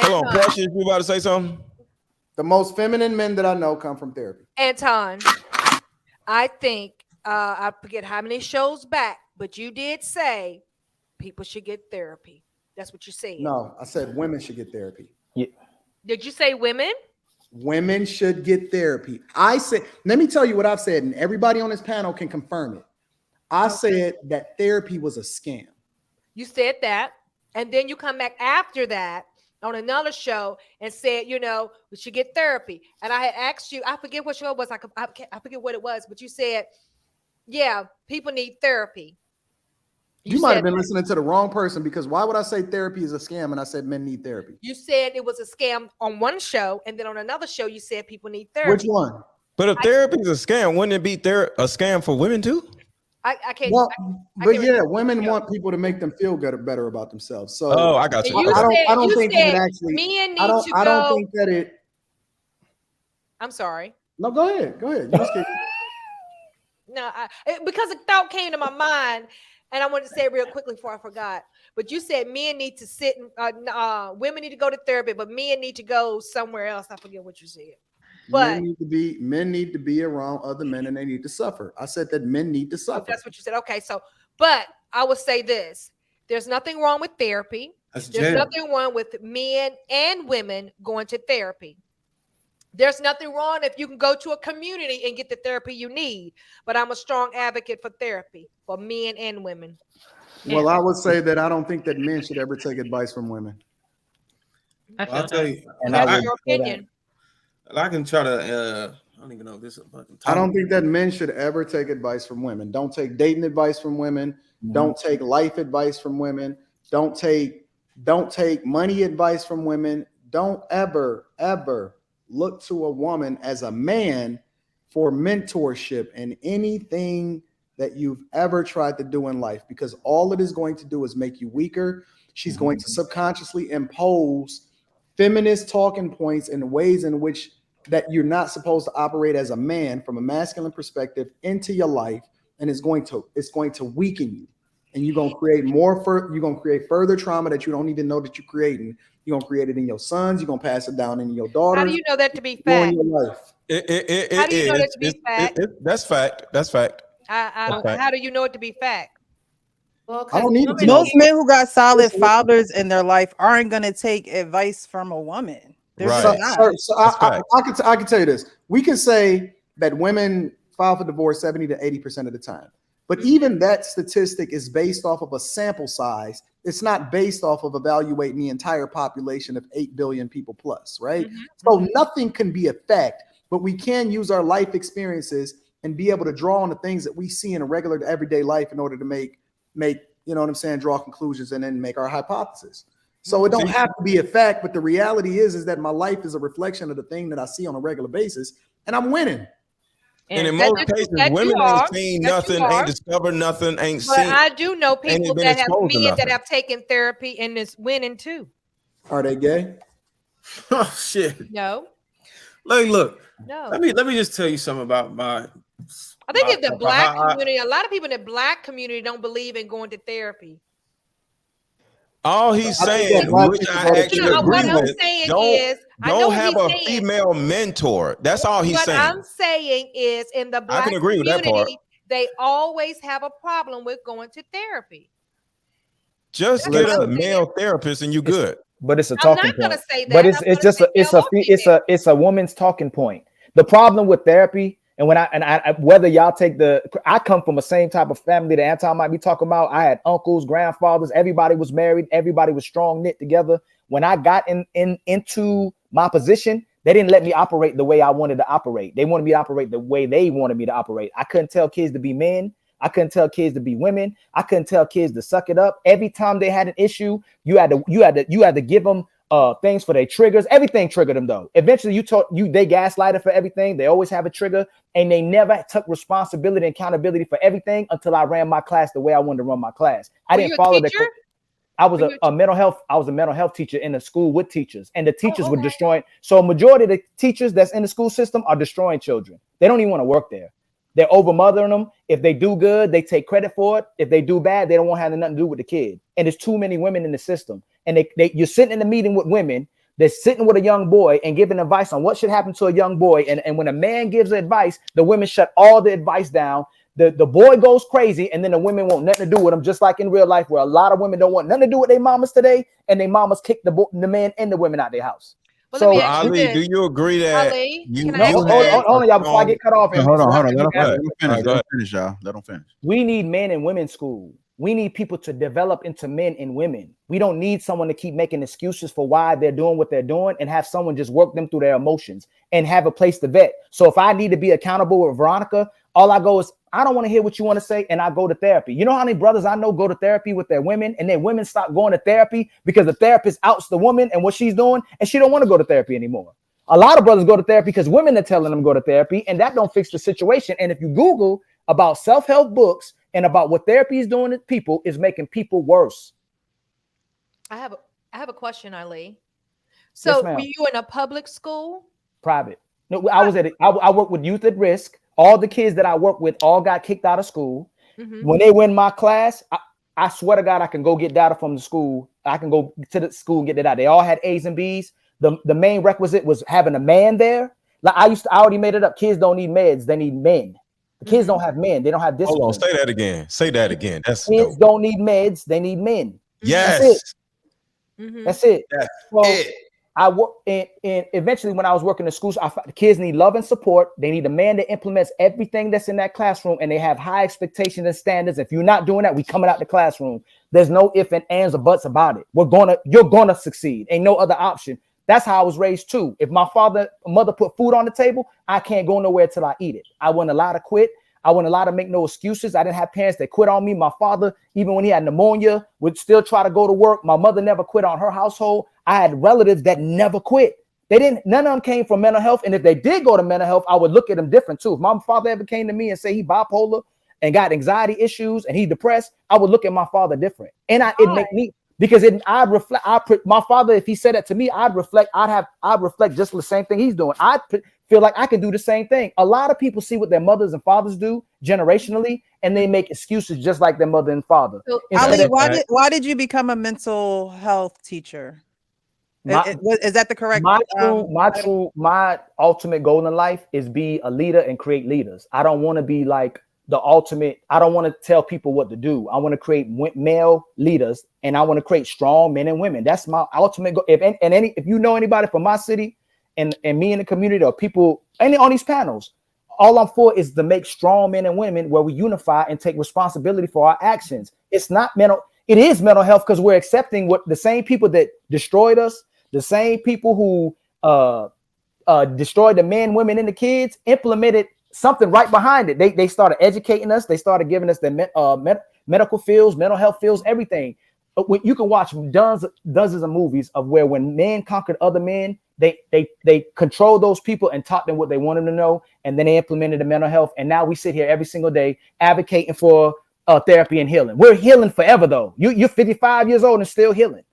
Hold on, Precious, you about to say something? The most feminine men that I know come from therapy. Anton, I think I forget how many shows back, but you did say people should get therapy. That's what you said. No, I said women should get therapy. Yeah. Did you say women? Women should get therapy. I said, let me tell you what I've said, and everybody on this panel can confirm it. I said that therapy was a scam. You said that, and then you come back after that on another show and said, you know, we should get therapy. And I had asked you, I forget what show it was. I forget what it was, but you said, yeah, people need therapy. You might have been listening to the wrong person, because why would I say therapy is a scam and I said men need therapy? You said it was a scam on one show, and then on another show you said people need therapy. Which one? But if therapy is a scam, wouldn't it be a scam for women too? I can't. Well, but can't yeah, women want people to make them feel better about themselves. So I got you. I don't think it actually. Men need I don't think that it. I'm sorry. No, go ahead. You just No, because a thought came to my mind, and I wanted to say it real quickly before I forgot. But you said men need to sit, women need to go to therapy, but men need to go somewhere else. I forget what you said. But men need to be around other men, and they need to suffer. I said that men need to suffer. That's what you said. Okay, so, but I would say this: there's nothing wrong with therapy. There's nothing wrong with men and women going to therapy. There's nothing wrong if you can go to a community and get the therapy you need. But I'm a strong advocate for therapy for men and women. Well, I would say that I don't think that men should ever take advice from women. I'll tell you, and that's your opinion. I can try to. I don't even know if this is a fucking. I don't think that men should ever take advice from women. Don't take dating advice from women. Mm-hmm. Don't take life advice from women. Don't take money advice from women. Don't ever look to a woman as a man for mentorship in anything that you've ever tried to do in life, because all it is going to do is make you weaker. She's going to subconsciously impose feminist talking points in ways in which that you're not supposed to operate as a man from a masculine perspective into your life, and it's going to weaken you, and you're going to create further trauma that you don't even know that you're creating. You're going to create it in your sons. You're going to pass it down in your daughters. How do you know that to be fact? Your life. How do you know that to be fact? That's fact. That's fact. How do you know it to be fact? Well, most men who got solid fathers in their life aren't going to take advice from a woman. Right. So I can tell you this. We can say that women file for divorce 70 to 80% of the time. But even that statistic is based off of a sample size. It's not based off of evaluating the entire population of 8 billion people plus, right? Mm-hmm. So nothing can be a fact, but we can use our life experiences and be able to draw on the things that we see in a regular everyday life in order to make, you know what I'm saying, draw conclusions and then make our hypothesis. So it don't have to be a fact, but the reality is that my life is a reflection of the thing that I see on a regular basis, and I'm winning. And in most cases, women ain't seen nothing, ain't discovered nothing, ain't seen. But I do know people that have men that have taken therapy and is winning too. Are they gay? Oh shit! No. Look. No. Let me just tell you something about my. I think in the black community, a lot of people in the black community don't believe in going to therapy. All he's saying, which I actually agree with, don't have a female mentor. That's all he's saying. What I'm saying is, in the black community, they always have a problem with going to therapy. Just get a male therapist and you good. But it's a talking point. I'm not gonna say that. But it's a woman's talking point. The problem with therapy, and whether y'all take I come from the same type of family that Anton might be talking about. I had uncles, grandfathers, everybody was married, everybody was strong knit together. When I got into my position, they didn't let me operate the way I wanted to operate. They wanted me to operate the way they wanted me to operate. I couldn't tell kids to be men. I couldn't tell kids to be women. I couldn't tell kids to suck it up. Every time they had an issue, you had to give them things for their triggers. Everything triggered them though. Eventually they gaslighted for everything. They always have a trigger, and they never took responsibility and accountability for everything until I ran my class the way I wanted to run my class. I didn't follow the. I was a mental health teacher in a school with teachers, and the teachers were destroying. So a majority of the teachers that's in the school system are destroying children. They don't even want to work there. They're over mothering them. If they do good, they take credit for it. If they do bad, they don't want to have nothing to do with the kid. And there's too many women in the system. And you're sitting in the meeting with women that's sitting with a young boy and giving advice on what should happen to a young boy. And when a man gives advice, the women shut all the advice down. The boy goes crazy, and then the women want nothing to do with him, just like in real life, where a lot of women don't want nothing to do with their mamas today, and their mamas kick the man and the women out their house. Well, so, Ali, do you agree that hold on, y'all, before I get cut off? Hold on. Let them finish. Let them finish, y'all. Let them finish. We need men and women school. We need people to develop into men and women. We don't need someone to keep making excuses for why they're doing what they're doing, and have someone just work them through their emotions and have a place to vet. So if I need to be accountable with Veronica, all I go is, I don't want to hear what you want to say, and I go to therapy. You know how many brothers I know go to therapy with their women, and then women stop going to therapy because the therapist outs the woman and what she's doing, and she don't want to go to therapy anymore. A lot of brothers go to therapy because women are telling them to go to therapy, and that don't fix the situation. And if you Google about self-help books and about what therapy is doing to people, is making people worse. I have a question, Ali. So were you in a public school? Private. No, I was I worked with youth at risk. All the kids that I work with all got kicked out of school. When they win my class, I swear to God, I can go get data from the school. I can go to the school and get it out. They all had A's and B's. The main requisite was having a man there. Like I already made it up. Kids don't need meds. They need men. The kids don't have men. They don't have discipline. Hold on, say that again. Say that again. That's kids don't need meds. They need men. Yes. That's it. That's it. I work and eventually when I was working in schools, the kids need love and support. They need a man that implements everything that's in that classroom, and they have high expectations and standards. If you're not doing that, we coming out the classroom. There's no ifs and ands or buts about it. You're gonna succeed. Ain't no other option. That's how I was raised too. If my mother put food on the table, I can't go nowhere till I eat it. I wasn't allowed to quit. I wasn't allowed to make no excuses. I didn't have parents that quit on me. My father, even when he had pneumonia, would still try to go to work. My mother never quit on her household. I had relatives that never quit. None of them came from mental health. And if they did go to mental health, I would look at them different too. If my father ever came to me and say he bipolar and got anxiety issues and he depressed, I would look at my father different. And it'd make me, because I'd reflect. My father, if he said that to me, I'd reflect just the same thing he's doing. I feel like I can do the same thing. A lot of people see what their mothers and fathers do generationally, and they make excuses just like their mother and father. So, Ali, why did you become a mental health teacher? Is that the correct? My ultimate goal in life is be a leader and create leaders. I don't want to be like the ultimate. I don't want to tell people what to do. I want to create male leaders, and I want to create strong men and women. That's my ultimate goal. If you know anybody from my city and me in the community or people on these panels, all I'm for is to make strong men and women where we unify and take responsibility for our actions. It's not mental. It is mental health because we're accepting what the same people that destroyed us, the same people who destroyed the men, women, and the kids, implemented something right behind it. They started educating us. They started giving us the medical fields, mental health fields, everything. You can watch dozens of movies of where when men conquered other men, they controlled those people and taught them what they wanted to know, and then they implemented the mental health. And now we sit here every single day advocating for therapy and healing. We're healing forever, though. You're 55 years old and still healing.